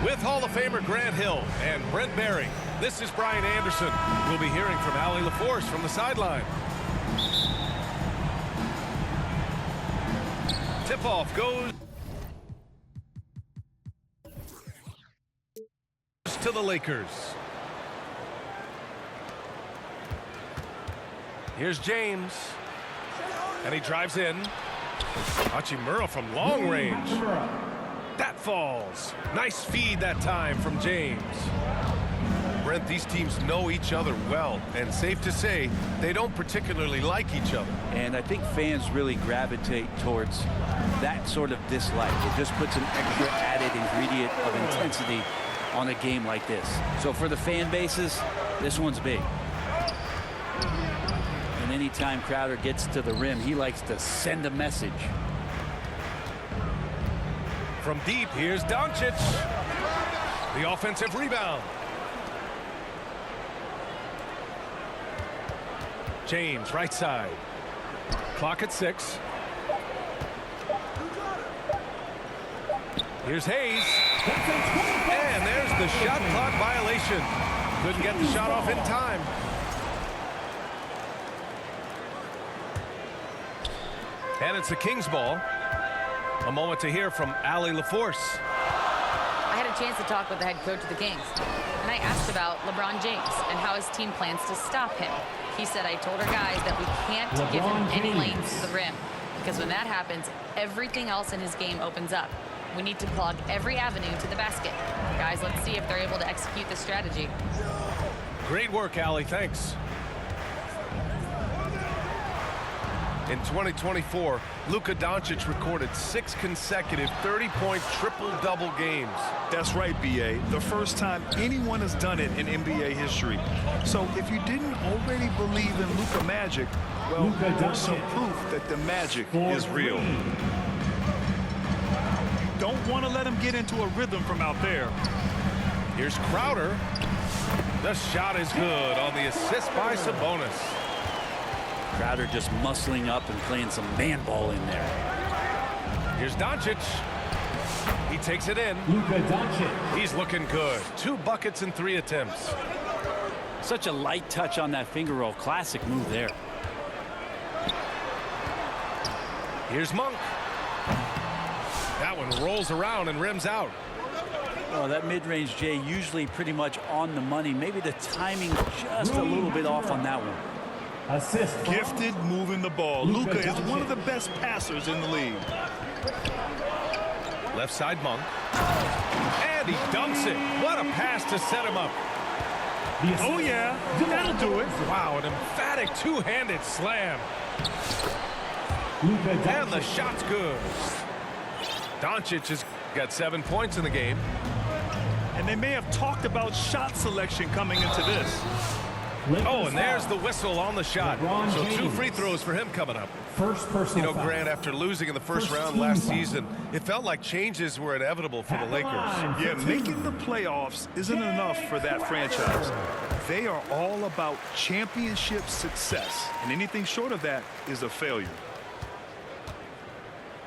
With Hall of Famer Grant Hill and Brent Barry, this is Brian Anderson. We'll be hearing from Allie LaForce from the sideline. Tip-off goes to the Lakers. Here's James. And he drives in. Hachimura from long range. That falls. Nice feed that time from James. Brent, these teams know each other well, and safe to say they don't particularly like each other. And I think fans really gravitate towards that sort of dislike. It just puts an extra added ingredient of intensity on a game like this. So for the fan bases, this one's big. And anytime Crowder gets to the rim, he likes to send a message. From deep, here's Doncic. The offensive rebound. James, right side. Clock at 6. Here's Hayes. And there's the shot clock violation. Couldn't get the shot off in time. And it's the Kings ball. A moment to hear from Allie LaForce. I had a chance to talk with the head coach of the Kings, and I asked about LeBron James and how his team plans to stop him. He said, I told our guys that we can't give him any lanes to the rim, because when that happens, everything else in his game opens up. We need to plug every avenue to the basket. Guys, let's see if they're able to execute this strategy. Great work, Allie. Thanks. In 2024, Luka Doncic recorded 6 consecutive 30-point triple-double games. That's right, B.A. The first time anyone has done it in NBA history. So if you didn't already believe in Luka magic, well, there's some proof that the magic is real. Don't want to let him get into a rhythm from out there. Here's Crowder. The shot is good on the assist by Sabonis. Crowder just muscling up and playing some man ball in there. Here's Doncic. He takes it in. Luka Doncic. He's looking good. 2 buckets in 3 attempts. Such a light touch on that finger roll. Classic move there. Here's Monk. That one rolls around and rims out. Oh, that mid-range, Jay, usually pretty much on the money. Maybe the timing just a little bit off on that one. Assist. Gifted moving the ball. Luka is one of the best passers in the league. Left side Monk. And he dunks it. What a pass to set him up. Oh, yeah. That'll do it. Wow, an emphatic 2-handed slam. And the shot's good. Doncic has got 7 points in the game. And they may have talked about shot selection coming into this. Oh, and there's the whistle on the shot. So 2 free throws for him coming up. First personal foul. Grant, after losing in the first round last season, it felt like changes were inevitable for the Lakers. Yeah, making the playoffs isn't enough for that franchise. They are all about championship success, and anything short of that is a failure.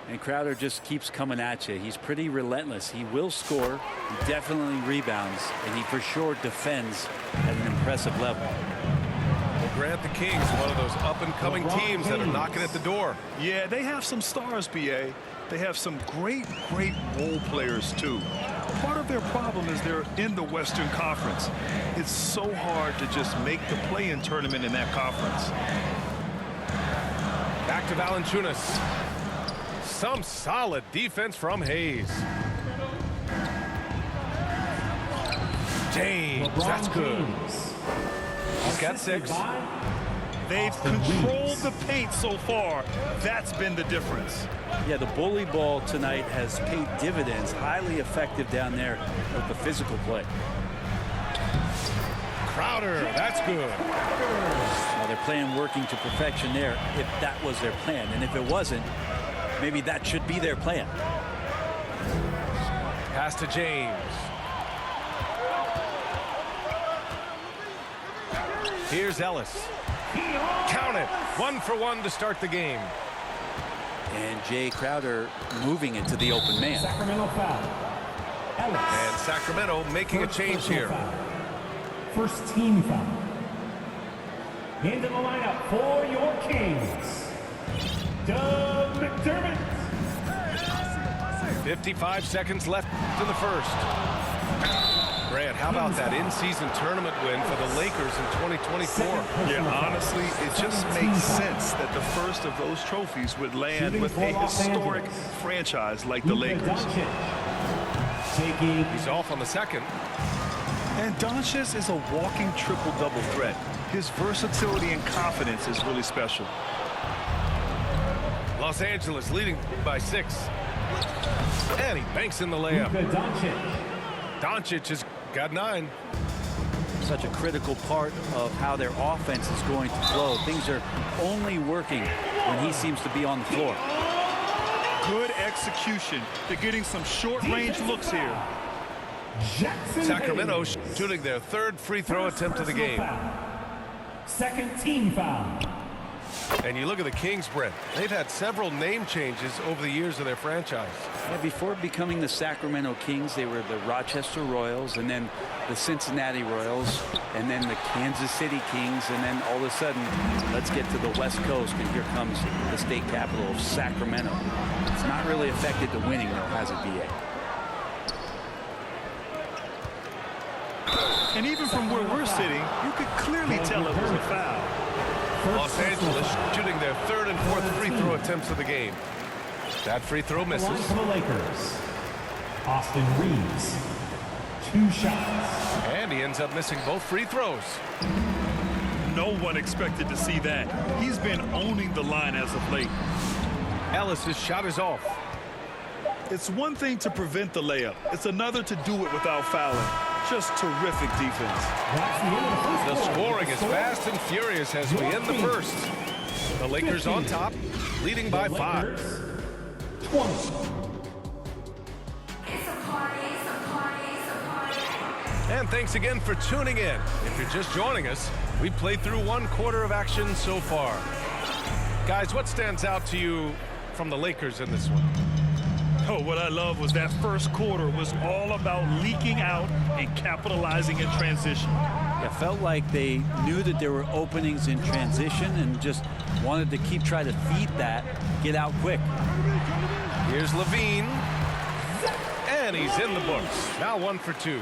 And Crowder just keeps coming at you. He's pretty relentless. He will score. He definitely rebounds. And he for sure defends at an impressive level. Well, Grant, the Kings, one of those up-and-coming teams that are knocking at the door. Yeah, they have some stars, B.A. They have some great role players, too. Part of their problem is they're in the Western Conference. It's so hard to just make the play-in tournament in that conference. Back to Valanciunas. Some solid defense from Hayes. James, that's good. He's got 6. They've controlled the paint so far. That's been the difference. Yeah, the bully ball tonight has paid dividends. Highly effective down there with the physical play. Crowder, that's good. Well, they're playing working to perfection there if that was their plan. And if it wasn't, maybe that should be their plan. Pass to James. Here's Ellis. Count it. 1 for 1 to start the game. And Jay Crowder moving into the open man. Sacramento foul. Ellis. And Sacramento making a change here. First team foul. Into the lineup for your Kings, Doug McDermott. 55 seconds left in the first. Grant, how about that in-season tournament win for the Lakers in 2024? Yeah, honestly, it just makes sense that the first of those trophies would land with a historic franchise like the Lakers. He's off on the second. And Doncic is a walking triple-double threat. His versatility and confidence is really special. Los Angeles leading by 6. And he banks in the layup. Doncic has got 9. Such a critical part of how their offense is going to flow. Things are only working when he seems to be on the floor. Good execution. They're getting some short-range looks here. Sacramento shooting their third free throw attempt of the game. Second team foul. And you look at the Kings, Brent. They've had several name changes over the years of their franchise. Yeah, before becoming the Sacramento Kings, they were the Rochester Royals, and then the Cincinnati Royals, and then the Kansas City Kings, and then all of a sudden, let's get to the West Coast, and here comes the state capital of Sacramento. It's not really affected the winning, though, has it, B.A.? And even from where we're sitting, you could clearly tell it was a foul. Los Angeles shooting their third and fourth free throw attempts of the game. That free throw misses. For the Lakers, Austin Reeves. 2 shots. And he ends up missing both free throws. No one expected to see that. He's been owning the line as of late. Ellis's shot is off. It's one thing to prevent the layup. It's another to do it without fouling. Just terrific defense. The scoring is fast and furious as we end the first. The Lakers on top, leading by 5. 20. And thanks again for tuning in. If you're just joining us, we played through 1 quarter of action so far. Guys, what stands out to you from the Lakers in this one? Oh, what I love was that first quarter was all about leaking out and capitalizing in transition. It felt like they knew that there were openings in transition and just wanted to keep trying to feed that, get out quick. Here's Levine. And he's in the books. Now 1 for 2.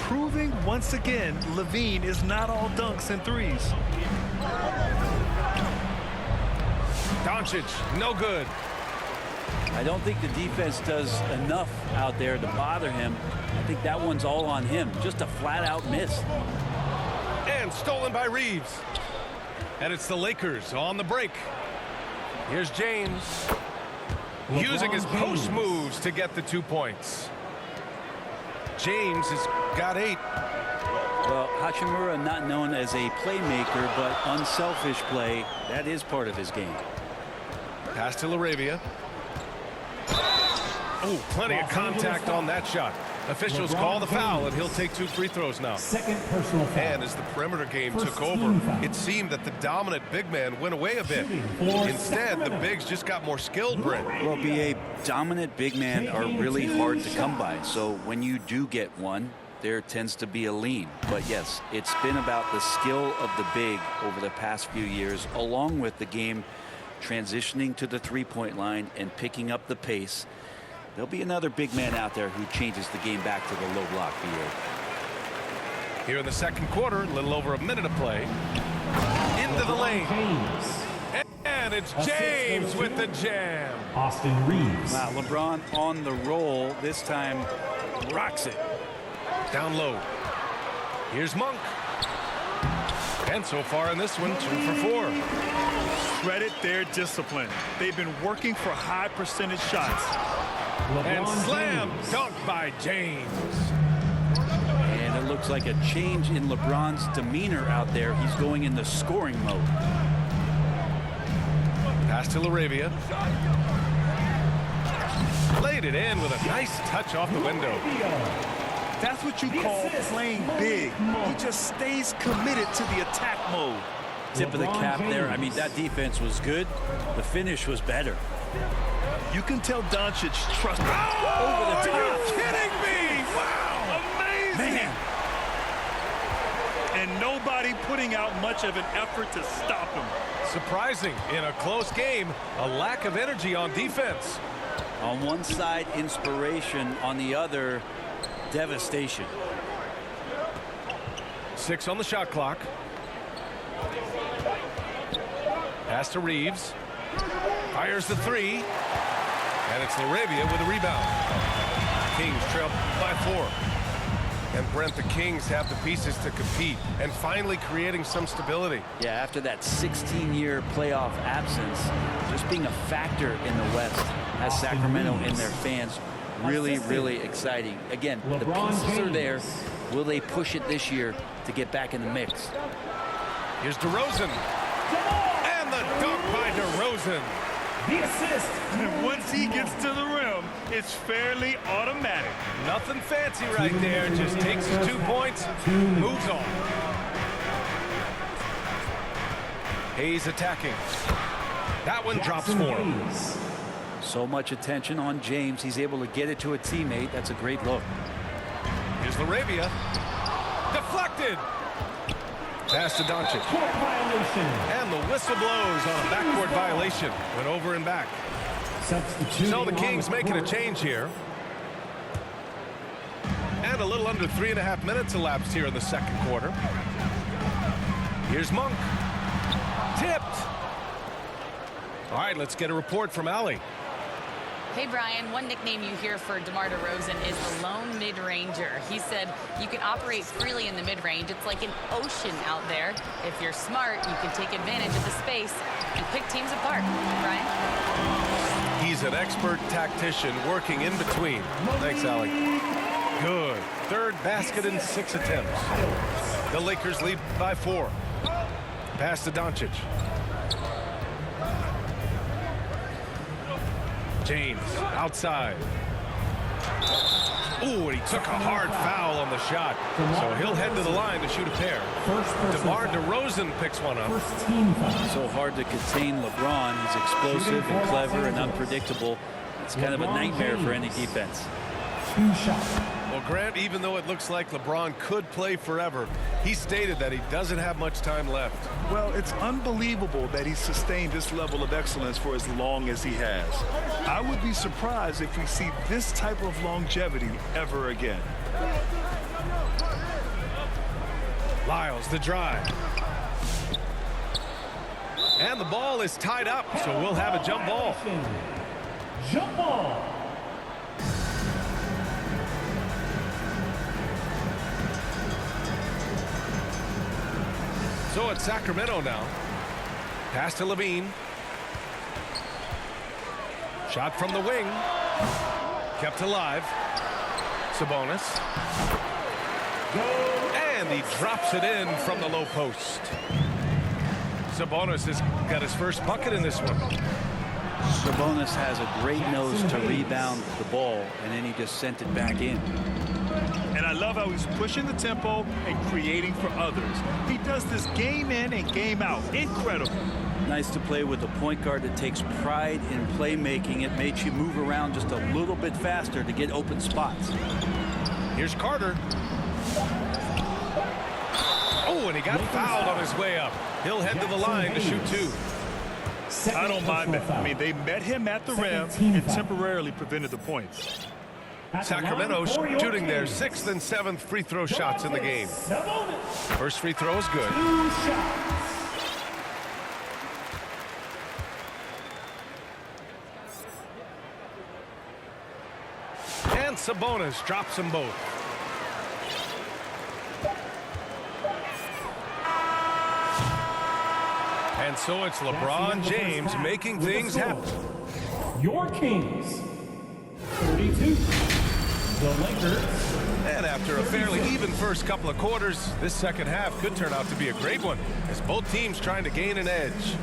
Proving once again, Levine is not all dunks and threes. Doncic, no good. I don't think the defense does enough out there to bother him. I think that one's all on him. Just a flat-out miss. And stolen by Reeves. And it's the Lakers on the break. Here's James. Using his post moves to get the 2 points. James has got 8. Well, Hachimura, not known as a playmaker, but unselfish play, that is part of his game. Pass to LaRavia. Oh, plenty of contact on that shot. Officials call the foul, and he'll take 2 free throws now. Second personal foul. And as the perimeter game took over, it seemed that the dominant big man went away a bit. Instead, the bigs just got more skilled, Brent. Well, B.A., dominant big men are really hard to come by. So when you do get one, there tends to be a lean. But yes, it's been about the skill of the big over the past few years, along with the game transitioning to the three-point line and picking up the pace. There'll be another big man out there who changes the game back to the low block, B.A. Here in the second quarter, a little over a minute of play. Into the lane. And it's James with the jam. Austin Reeves. Wow, LeBron on the roll. This time rocks it. Down low. Here's Monk. And so far in this one, 2 for 4. Credit their discipline. They've been working for high percentage shots. And slam dunk by James. And it looks like a change in LeBron's demeanor out there. He's going into scoring mode. Pass to LaRavia. Laid it in with a nice touch off the window. That's what you call playing big. He just stays committed to the attack mode. Tip of the cap there. I mean, that defense was good. The finish was better. You can tell Doncic trusts Oh, over the top. are you kidding me? putting out much of an effort to stop him. Surprising in a close game, a lack of energy on defense. On one side, inspiration. On the other, devastation. 6 on the shot clock. Pass to Reeves. Fires the 3. And it's LaRavia with a rebound. Kings trail by 4. And Brent, the Kings have the pieces to compete and finally creating some stability. Yeah, after that 16-year playoff absence, just being a factor in the West has Sacramento and their fans really exciting. Again, the pieces are there. Will they push it this year to get back in the mix? Here's DeRozan. And the dunk by DeRozan. The assist. And once he gets to the rim, it's fairly automatic. Nothing fancy right there. Just takes his 2 points, moves on. Hayes attacking. That one drops for him. So much attention on James. He's able to get it to a teammate. That's a great look. Here's LaRavia. Deflected. Pass to Doncic. Court violation. And the whistle blows on a backcourt violation. Went over and back. Substitute. So the Kings making a change here. And a little under 3.5 minutes elapsed here in the second quarter. Here's Monk. Tipped. All right, let's get a report from Allie. Hey, Brian, one nickname you hear for DeMar DeRozan is the lone mid-ranger. He said you can operate freely in the mid-range. It's like an ocean out there. If you're smart, you can take advantage of the space and pick teams apart. Brian? He's an expert tactician working in between. Thanks, Allie. Good. Third basket in 6 attempts. The Lakers lead by 4. Pass to Doncic. James outside. Ooh, and he took a hard foul on the shot. So he'll head to the line to shoot a pair. DeMar DeRozan picks one up. First team foul. So hard to contain LeBron. He's explosive and clever and unpredictable. It's kind of a nightmare for any defense. 2 shots. Well, Grant, even though it looks like LeBron could play forever, he stated that he doesn't have much time left. Well, it's unbelievable that he sustained this level of excellence for as long as he has. I would be surprised if we see this type of longevity ever again. Lyles, the drive. And the ball is tied up, so we'll have a jump ball. Jump ball. So it's Sacramento now. Pass to Levine. Shot from the wing. Kept alive. Sabonis. And he drops it in from the low post. Sabonis has got his first bucket in this one. Sabonis has a great nose to rebound the ball, and then he just sent it back in. And I love how he's pushing the tempo and creating for others. He does this game in and game out. Incredible. Nice to play with a point guard that takes pride in playmaking. It makes you move around just a little bit faster to get open spots. Here's Carter. Oh, and he got fouled on his way up. He'll head to the line to shoot 2. I don't mind that. I mean, they met him at the rim and temporarily prevented the points. Sacramento shooting their 6th and 7th free throw shots in the game. First free throw is good. 2 shots. And Sabonis drops them both. And so it's LeBron James making things happen. Your Kings. 32. The Lakers. And after a fairly even first couple of quarters, this second half could turn out to be a great one as both teams trying to gain an edge.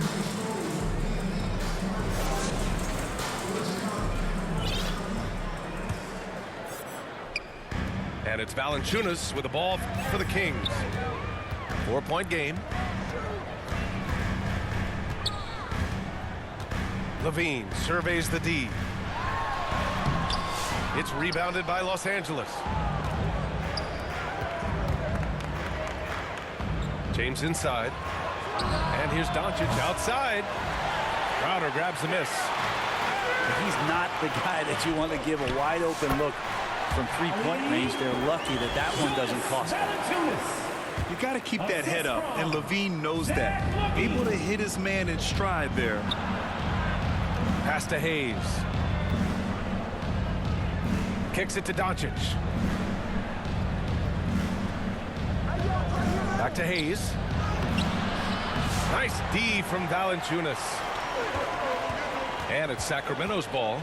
And it's Valanciunas with the ball for the Kings. 4-point game. Levine surveys the D. It's rebounded by Los Angeles. James inside. And here's Doncic outside. Crowder grabs the miss. He's not the guy that you want to give a wide open look from three-point range. They're lucky that that one doesn't cost them. You got to keep that head up, and LaVine knows that. Able to hit his man in stride there. Pass to Hayes. Kicks it to Doncic. Back to Hayes. Nice D from Valanciunas. And it's Sacramento's ball.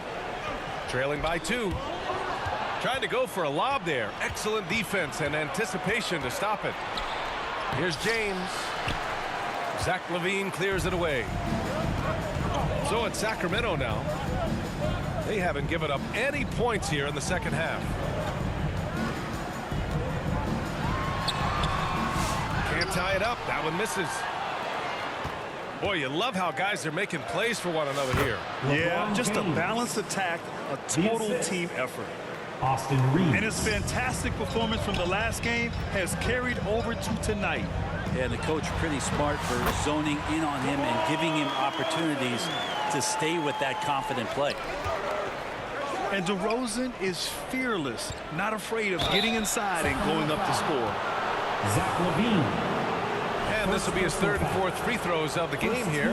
Trailing by 2. Trying to go for a lob there. Excellent defense and anticipation to stop it. Here's James. Zach LaVine clears it away. So it's Sacramento now. They haven't given up any points here in the second half. Can't tie it up. That one misses. Boy, you love how guys are making plays for one another here. Yeah, just a balanced attack, a total team effort. Austin Reeves. And his fantastic performance from the last game has carried over to tonight. Yeah, the coach pretty smart for zoning in on him and giving him opportunities to stay with that confident play. And DeRozan is fearless, not afraid of getting inside and going up to score. Zach LaVine. And this will be his third and fourth free throws of the game here.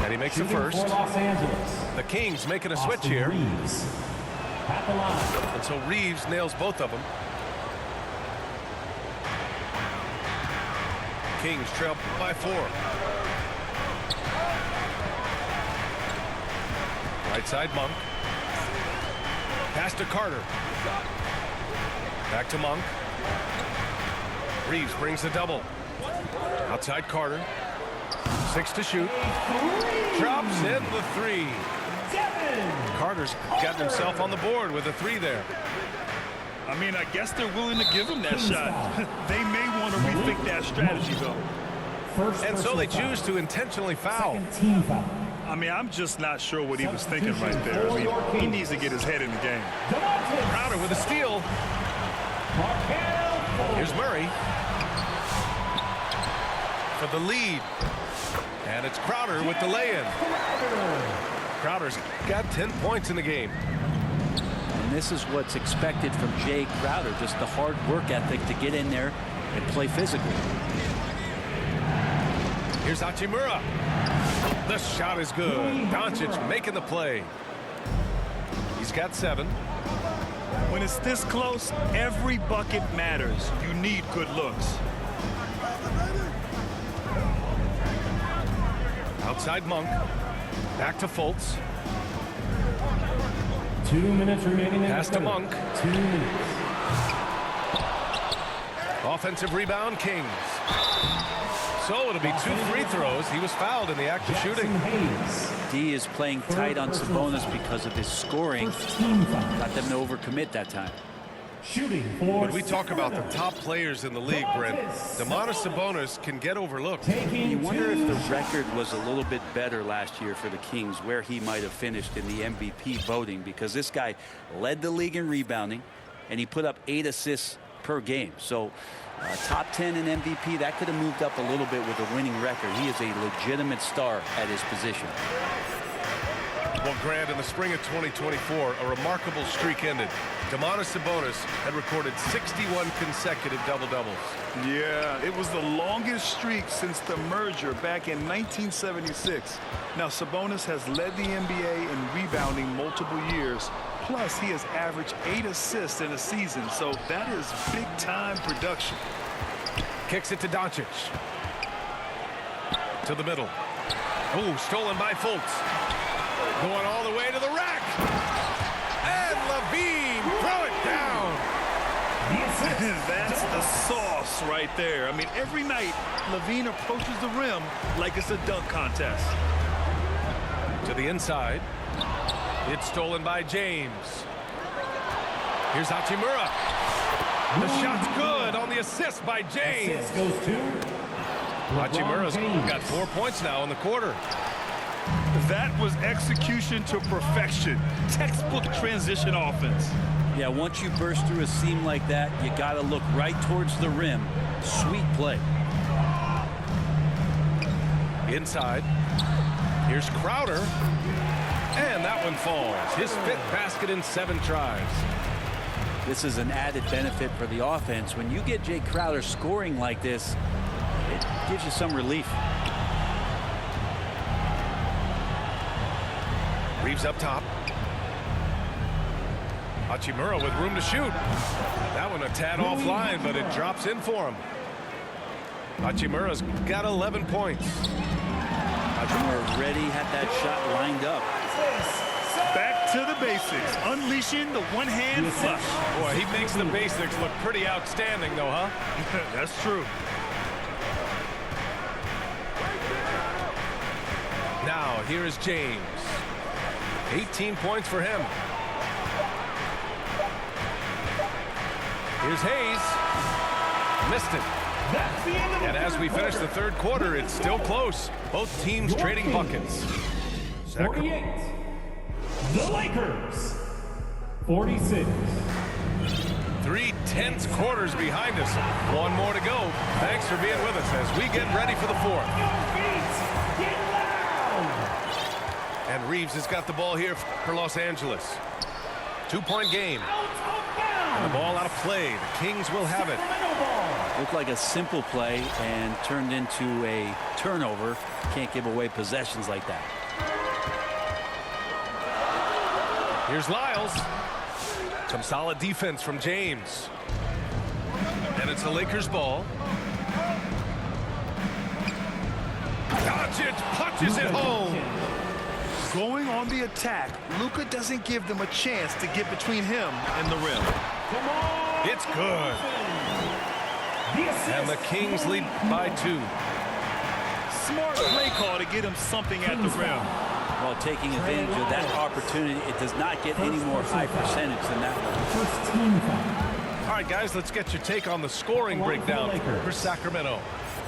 And he makes the first. For Los Angeles. The Kings making a switch Austin here. Reeves. At the line. And so Reeves nails both of them. Kings trail by 4. Right side Monk. Pass to Carter. Back to Monk. Reeves brings the double. Outside Carter. 6 to shoot. Drops in the 3. Carter's got himself on the board with a 3 there. I mean, I guess they're willing to give him that shot. They may want to rethink that strategy, though. And so they choose to intentionally foul. Team foul. I mean, I'm just not sure what he was thinking right there. I mean, he needs to get his head in the game. Crowder with a steal. Here's Murray for the lead. And it's Crowder with the lay-in. Crowder's got 10 points in the game. And this is what's expected from Jay Crowder, just the hard work ethic to get in there and play physical. Here's Hachimura. The shot is good. Doncic making the play. He's got 7. When it's this close, every bucket matters. You need good looks. Outside Monk. Back to Fultz. 2 minutes remaining. Pass to Monk. 2 minutes. Offensive rebound, Kings. So it'll be 2 free throws. He was fouled in the act of shooting. D is playing tight on Sabonis because of his scoring. Team foul. Got them to overcommit that time. Shooting for When we talk about the top players in the league, Brent, Domantas Sabonis can get overlooked. You wonder if the record was a little bit better last year for the Kings, where he might have finished in the MVP voting, because this guy led the league in rebounding, and he put up 8 assists per game. So top 10 in MVP, that could have moved up a little bit with a winning record. He is a legitimate star at his position. Well, Grant, in the spring of 2024, a remarkable streak ended. Domantas Sabonis had recorded 61 consecutive double-doubles. Yeah, it was the longest streak since the merger back in 1976. Now, Sabonis has led the NBA in rebounding multiple years. Plus, he has averaged 8 assists in a season, so that is big-time production. Kicks it to Doncic. To the middle. Oh, stolen by Fultz. Going all the way to the rack. And LaVine, throw it down. That's the sauce right there. I mean, every night, LaVine approaches the rim like it's a dunk contest. To the inside. It's stolen by James. Here's Hachimura. The shot's good on the assist by James. Assist goes to Hachimura's got 4 points now in the quarter. That was execution to perfection. Textbook transition offense. Yeah, once you burst through a seam like that, you got to look right towards the rim Sweet play. Inside. Here's Crowder. And that one falls. His 5th basket in 7 tries. This is an added benefit for the offense. When you get Jay Crowder scoring like this, it gives you some relief. Reeves up top. Hachimura with room to shoot. That one a tad offline, but it drops in for him. Hachimura's got 11 points. Hachimura already had that shot lined up. Back to the basics, unleashing the one-hand flush. Boy, he makes the basics look pretty outstanding, though, huh? That's true. Now, here is James. 18 points for him. Here's Hayes. Missed it. That's the end of the And as we finish the 3rd quarter, it's still close. Both teams trading buckets. 48. The Lakers. 46. 3 tense quarters behind us. One more to go. Thanks for being with us as we get ready for the 4th. Your feet get loud. And Reeves has got the ball here for Los Angeles. 2-point game. Out of And the bounds. ball out of play. The Kings will have it. Sacramento ball. Looked like a simple play and turned into a turnover. Can't give away possessions like that. Here's Lyles. Some solid defense from James. And it's the Lakers ball. Doncic punches it home. Going on the attack, Luka doesn't give them a chance to get between him and the rim. Come on. It's good. The assist. And the Kings lead by 2. Smart play call to get him something at the rim. While taking advantage of that opportunity, it does not get any more high percentage than that one. First team foul. All right, guys, let's get your take on the scoring breakdown for Sacramento.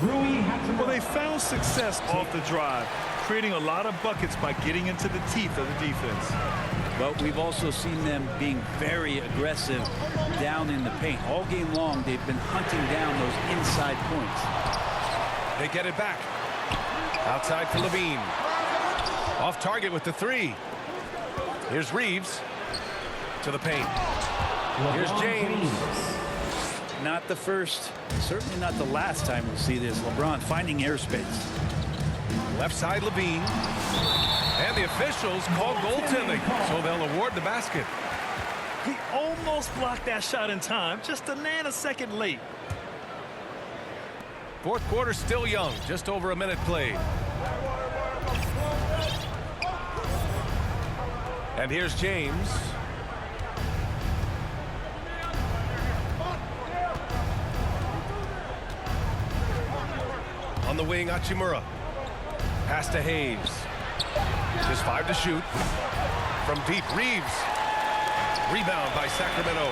Rui Hachimura. Well, they found success off the drive, creating a lot of buckets by getting into the teeth of the defense. But we've also seen them being very aggressive down in the paint. All game long, they've been hunting down those inside points. They get it back. Outside for Levine. Off target with the 3. Here's Reeves to the paint. Here's James. Not the first, certainly not the last time we'll see this. LeBron finding airspace. Left side Levine. And the officials call goaltending, so they'll award the basket. He almost blocked that shot in time, just a nanosecond late. 4th quarter still young, just over a minute played. And here's James. On the wing, Hachimura. Pass to Hayes. Just 5 to shoot. From deep, Reeves. Rebound by Sacramento.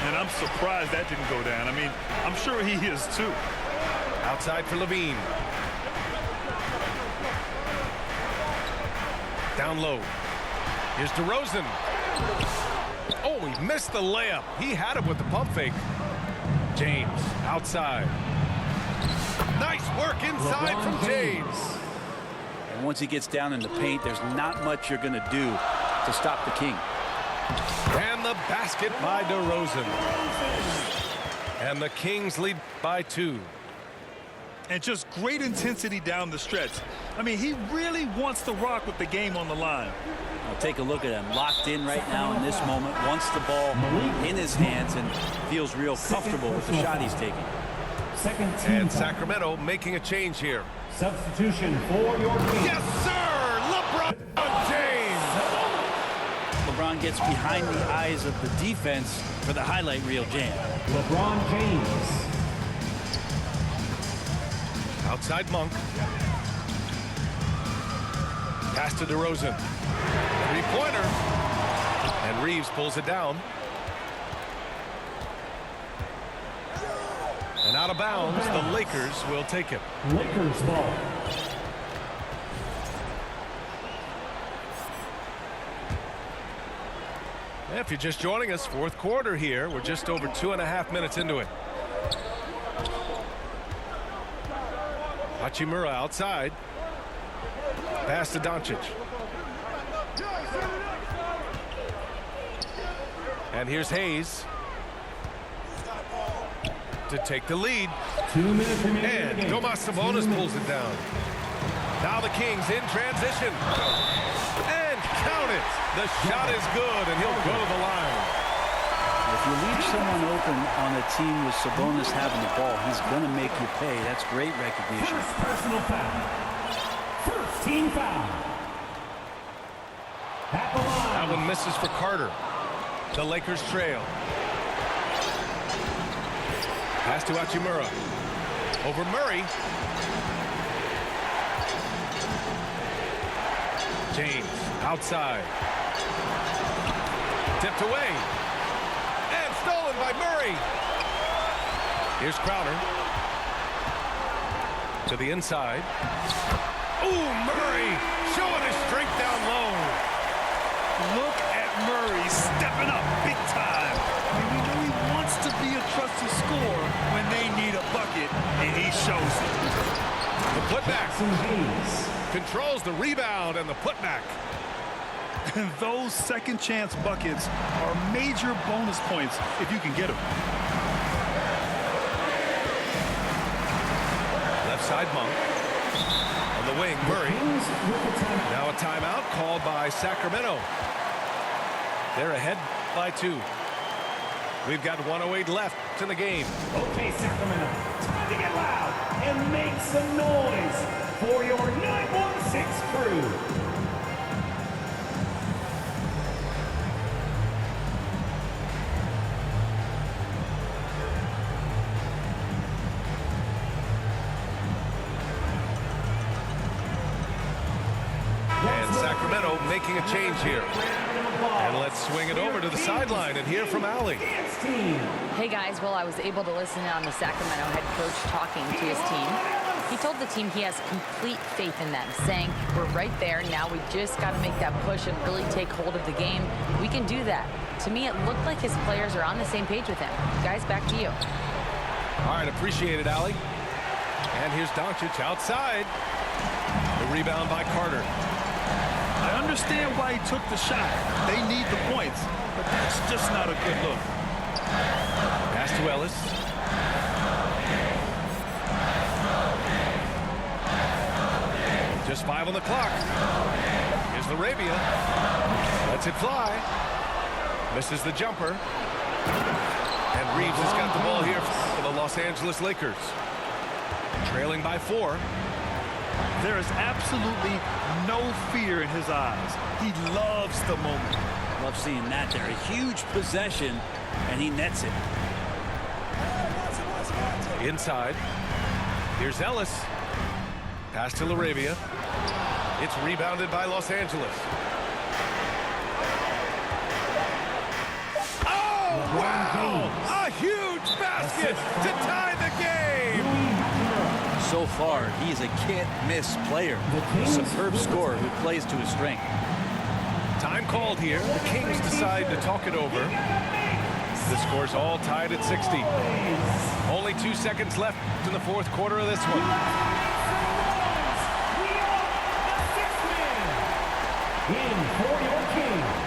And I'm surprised that didn't go down. I mean, I'm sure he is too. Outside for Levine. Down low. Here's DeRozan. Oh, he missed the layup. He had it with the pump fake. James outside. Nice work inside from James. And once he gets down in the paint, there's not much you're going to do to stop the King. And the basket by DeRozan. And the Kings lead by 2. And just great intensity down the stretch. I mean, he really wants to rock with the game on the line. Now take a look at him, locked in right now in this moment, wants the ball in his hands and feels real comfortable with the shot he's taking. Second team And foul. Sacramento making a change here. Substitution for your team. Yes, sir! LeBron James! LeBron gets behind the eyes of the defense for the highlight reel jam. LeBron James. Outside Monk. Pass to DeRozan. 3-pointer. And Reeves pulls it down. And out of bounds, the Lakers will take it. Lakers ball. If you're just joining us, 4th quarter here. We're just over 2.5 minutes into it. Hachimura outside. Pass to Doncic. And here's Hayes to take the lead. 2 minutes remaining in the And game. Domas Sabonis pulls it down. Now the Kings in transition. And count it. The shot is good, and he'll go to the line. If you leave someone open on a team with Sabonis having the ball, he's going to make you pay. That's great recognition. First personal foul. First team foul. At the line. That one misses for Carter. The Lakers trail. Pass to Hachimura. Over Murray. James outside. Tipped away. And stolen by Murray. Here's Crowder. To the inside. Ooh, Murray showing his strength down low. Look at Murray stepping up big time. I mean, we know he wants to be a trusted scorer when they need a bucket, and he shows it. The putback. Jackson Hayes. Controls the rebound and the putback. And those second chance buckets are major bonus points if you can get them. Left side Monk. On the wing, Murray. Kings with the timeout. Now a timeout called by Sacramento. They're ahead by 2. We've got 1:08 left in the game. Okay, Sacramento, time to get loud and make some noise for your 916 crew. And Sacramento making a change here. And let's swing it over to the sideline and hear from Allie. Dance team. Hey guys, well, I was able to listen in on the Sacramento head coach talking to his team. He told the team he has complete faith in them, saying, we're right there, now we just got to make that push and really take hold of the game. We can do that. To me, it looked like his players are on the same page with him. Guys, back to you. All right, appreciate it, Allie. And here's Doncic outside. The rebound by Carter. I understand why he took the shot. They need the points, but that's just not a good look. Pass to Ellis. Just 5 on the clock. Here's Laravia. Lets it fly. Misses the jumper. And Reeves has got the ball here for the Los Angeles Lakers. Trailing by 4. There is absolutely no fear in his eyes. He loves the moment. Love seeing that there. A huge possession, and he nets it. Inside. Here's Ellis. Pass to Laravia. It's rebounded by Los Angeles. Oh, wow! A huge basket to tie the game! So far, he is a can't-miss player. A superb scorer who plays to his strength. Time called here. The Kings decide to talk it over. The score's all tied at 60. Only 2 seconds left in the fourth quarter of this one. In for your Kings,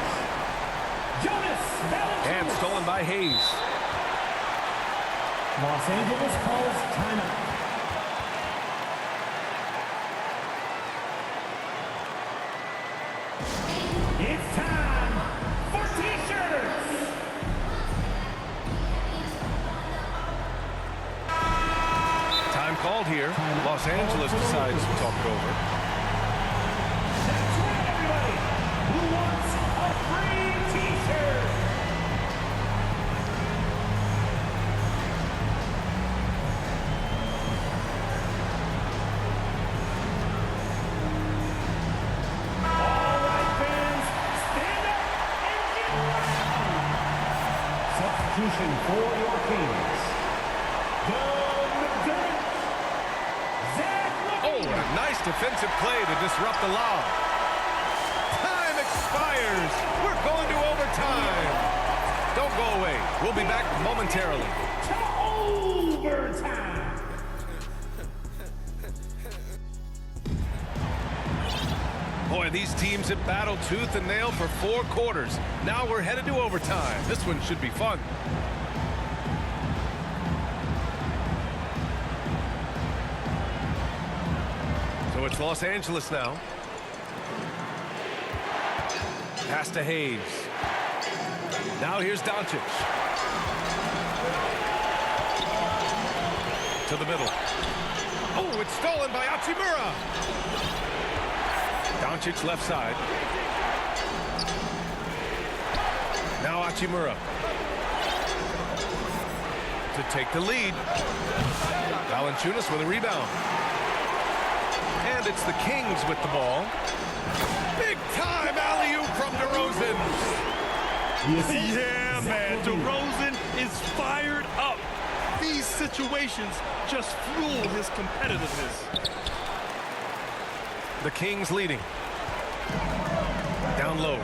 Jonas Valanciunas. And stolen by Hayes. Los Angeles calls timeout. It's time for T-shirts. Time called here. Los Angeles decides to talk it over. That's right, everybody. Who wants a free T-shirt? All right, fans, stand up and get loud. Substitution for your Kings. Doug McDermott. Zach Oh, LaVine. a nice defensive play to disrupt the lob. Time expires. We're going to overtime. Don't go away. We'll be back momentarily. To overtime. Boy, these teams have battled tooth and nail for 4 quarters. Now we're headed to overtime. This one should be fun. So it's Los Angeles now. Pass to Hayes. Now here's Doncic. To the middle. Oh, it's stolen by Hachimura. Doncic left side. Now Hachimura. To take the lead. Valanciunas with a rebound. And it's the Kings with the ball. Big time alley-oop from DeRozan. Yeah, man, DeRozan is fired up. These situations just fuel his competitiveness. The Kings leading. Down low.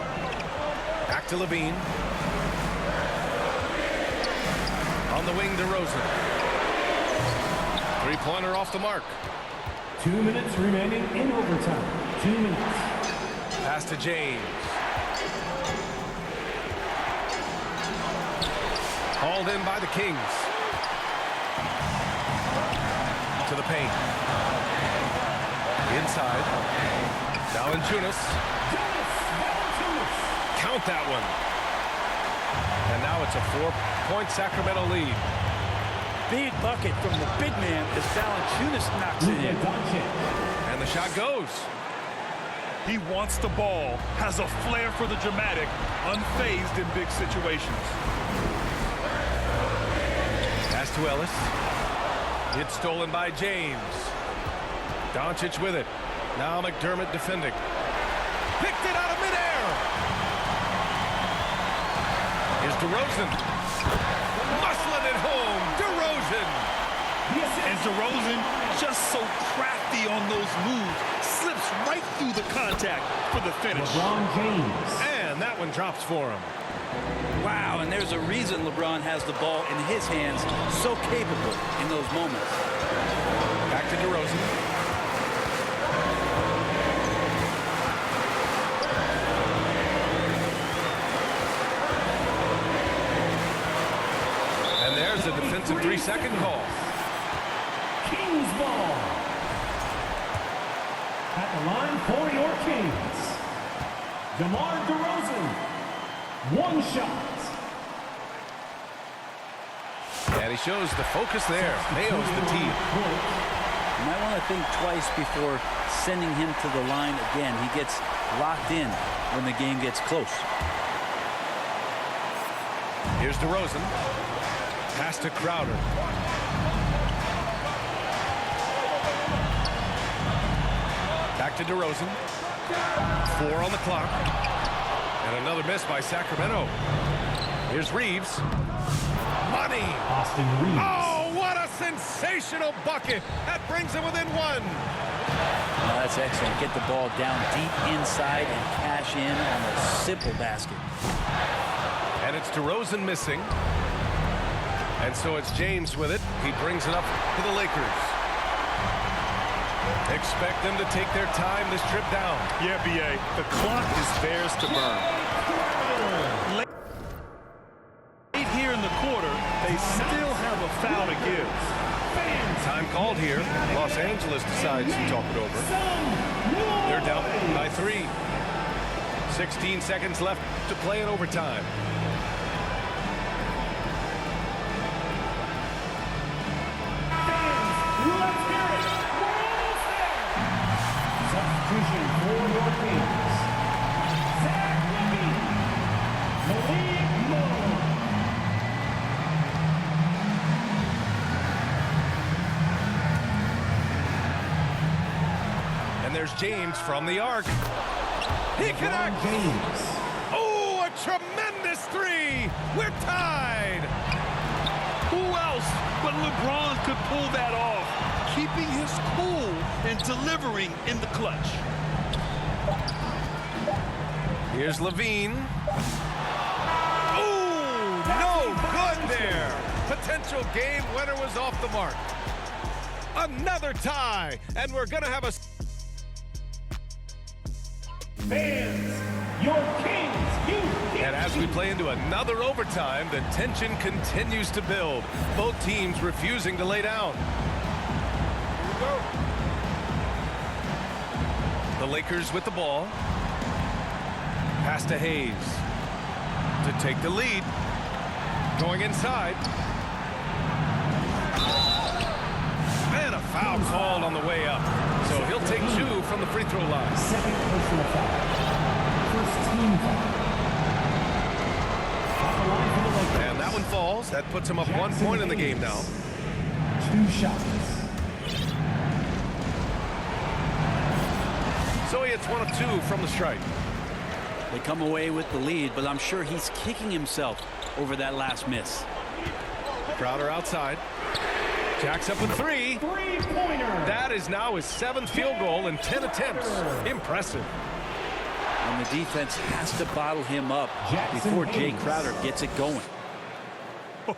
Back to Levine. On the wing, DeRozan. Three-pointer off the mark. 2 minutes remaining in overtime. 2 minutes. Pass to James. Hauled in by the Kings. To the paint. Inside. Valanciunas. Count that one. And now it's a 4-point Sacramento lead. Big bucket from the big man as Valanciunas knocks it in. And the shot goes. He wants the ball, has a flair for the dramatic, unfazed in big situations. Pass to Ellis. It's stolen by James. Doncic with it. Now McDermott defending. Picked it out of midair. Here's DeRozan. Muscling it home. DeRozan. And DeRozan, just so crafty on those moves, slips right through the contact for the finish. LeBron James. And that one drops for him. Wow, and there's a reason LeBron has the ball in his hands, so capable in those moments. Back to DeRozan. And there's a defensive 3-second call. Kings ball. At the line for your Kings, DeMar DeRozan. 1 shot. And he shows the focus there. Nails the tee. You might want to think twice before sending him to the line again. He gets locked in when the game gets close. Here's DeRozan. Pass to Crowder. Back to DeRozan. 4 on the clock. And another miss by Sacramento. Here's Reeves. Money. Austin Reeves. Oh, what a sensational bucket. That brings him within 1. Well, that's excellent. Get the ball down deep inside and cash in on a simple basket. And it's DeRozan missing. And so it's James with it. He brings it up to the Lakers. Expect them to take their time this trip down. Yeah, B.A., the clock is theirs to burn. Late here in the quarter, they still have a foul to give. Time called here. Los Angeles decides to talk it over. They're down by 3. 16 seconds left to play in overtime. Substitution for your Kings. Zach Levine. Malik Monk. And there's James from the arc. He connects. James. Oh, a tremendous 3. We're tied. Who else but LeBron could pull that off, keeping his cool and delivering in the clutch. Here's Levine. Oh, no good there. Potential game winner was off the mark. Another tie, and we're going to have a Fans, your Kings youth. And as we play into another overtime, the tension continues to build. Both teams refusing to lay down. The Lakers with the ball. Pass to Hayes to take the lead. Going inside. And a foul called on the way up. So he'll take 2 from the free throw line. Second personal foul. First team foul. At the line for the Lakers. And that one falls. That puts him up 1 point in the game now. 2 shots. So he hits 1 of 2 from the strike. They come away with the lead, but I'm sure he's kicking himself over that last miss. Crowder outside. Jacks up with 3. Three-pointer. That is now his 7th field goal in 10 attempts. Impressive. And the defense has to bottle him up before Jay Crowder gets it going.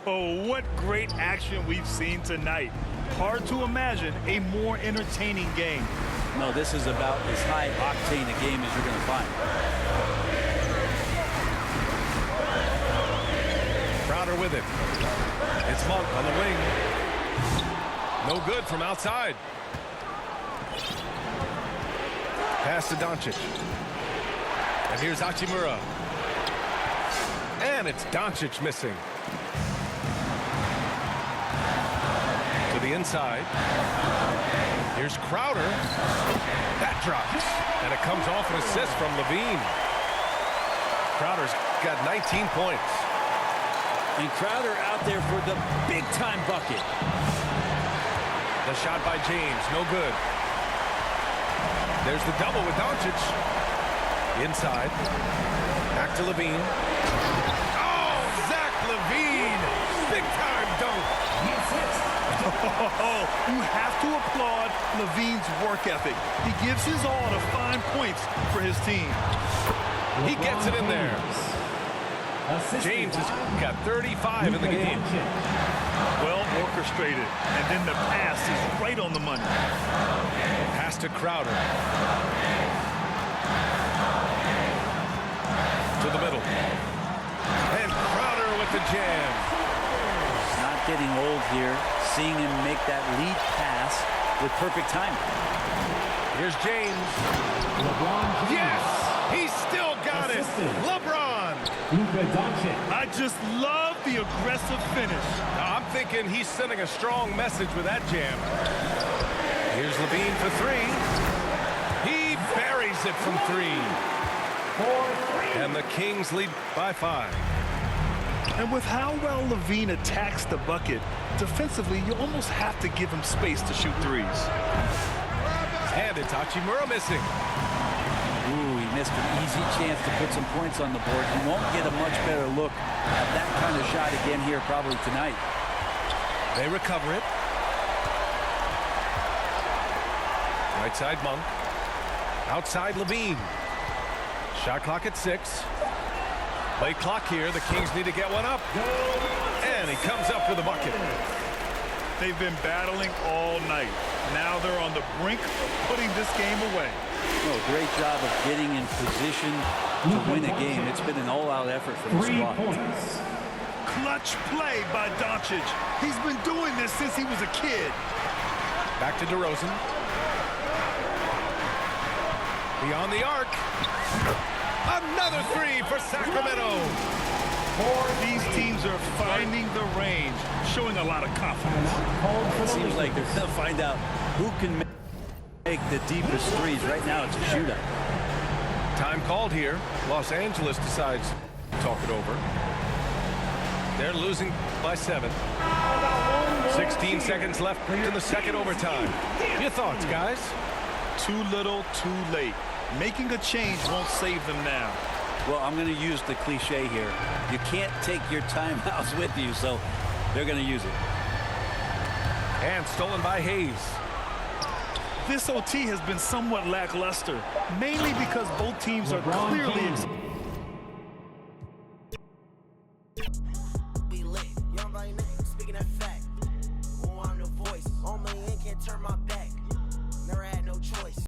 Oh, what great action we've seen tonight. Hard to imagine a more entertaining game. No, this is about as high octane a game as you're going to find. Crowder with it. It's Monk on the wing. No good from outside. Pass to Doncic. And here's Hachimura. And it's Doncic missing. To the inside. Here's Crowder. That drops. And it comes off an assist from Levine. Crowder's got 19 points. And Crowder out there for the big-time bucket. The shot by James, no good. There's the double with Doncic. Inside. Back to Levine. Oh, Zach Levine! Big-time dunk. Oh, you have to applaud Levine's work ethic. He gives his all to find points for his team. He gets it in there. James has got 35 in the game. Well orchestrated, and then the pass is right on the money. Pass to Crowder. To the middle. And Crowder with the jam. Not getting old here. Seeing him make that lead pass with perfect timing. Here's James. LeBron James. Yes! He's still got it. LeBron. Luka Doncic. I just love the aggressive finish. Now, I'm thinking he's sending a strong message with that jam. Here's Levine for 3. He buries it from 3. And the Kings lead by 5. And with how well Levine attacks the bucket, defensively, you almost have to give him space to shoot threes. And it's Hachimura missing. Ooh, he missed an easy chance to put some points on the board. He won't get a much better look at that kind of shot again here probably tonight. They recover it. Right side Monk. Outside Levine. Shot clock at 6. Play clock here. The Kings need to get one up. And he comes up with a bucket. They've been battling all night. Now they're on the brink of putting this game away. Oh, great job of getting in position to win a game. It's been an all-out effort from the 3 squad. points. Clutch play by Doncic. He's been doing this since he was a kid. Back to DeRozan. Beyond the arc. Another 3 for Sacramento. These teams are finding the range, showing a lot of confidence. It seems like they're going to find out who can make the deepest threes. Right now, it's a shootout. Time called here. Los Angeles decides to talk it over. They're losing by 7. 16 seconds left in the second overtime. Your thoughts, guys? Too little, too late. Making a change won't save them now. Well, I'm going to use the cliche here. You can't take your timeouts with you, so they're going to use it. And stolen by Hayes. This OT has been somewhat lackluster, mainly because both teams are LeBron clearly James.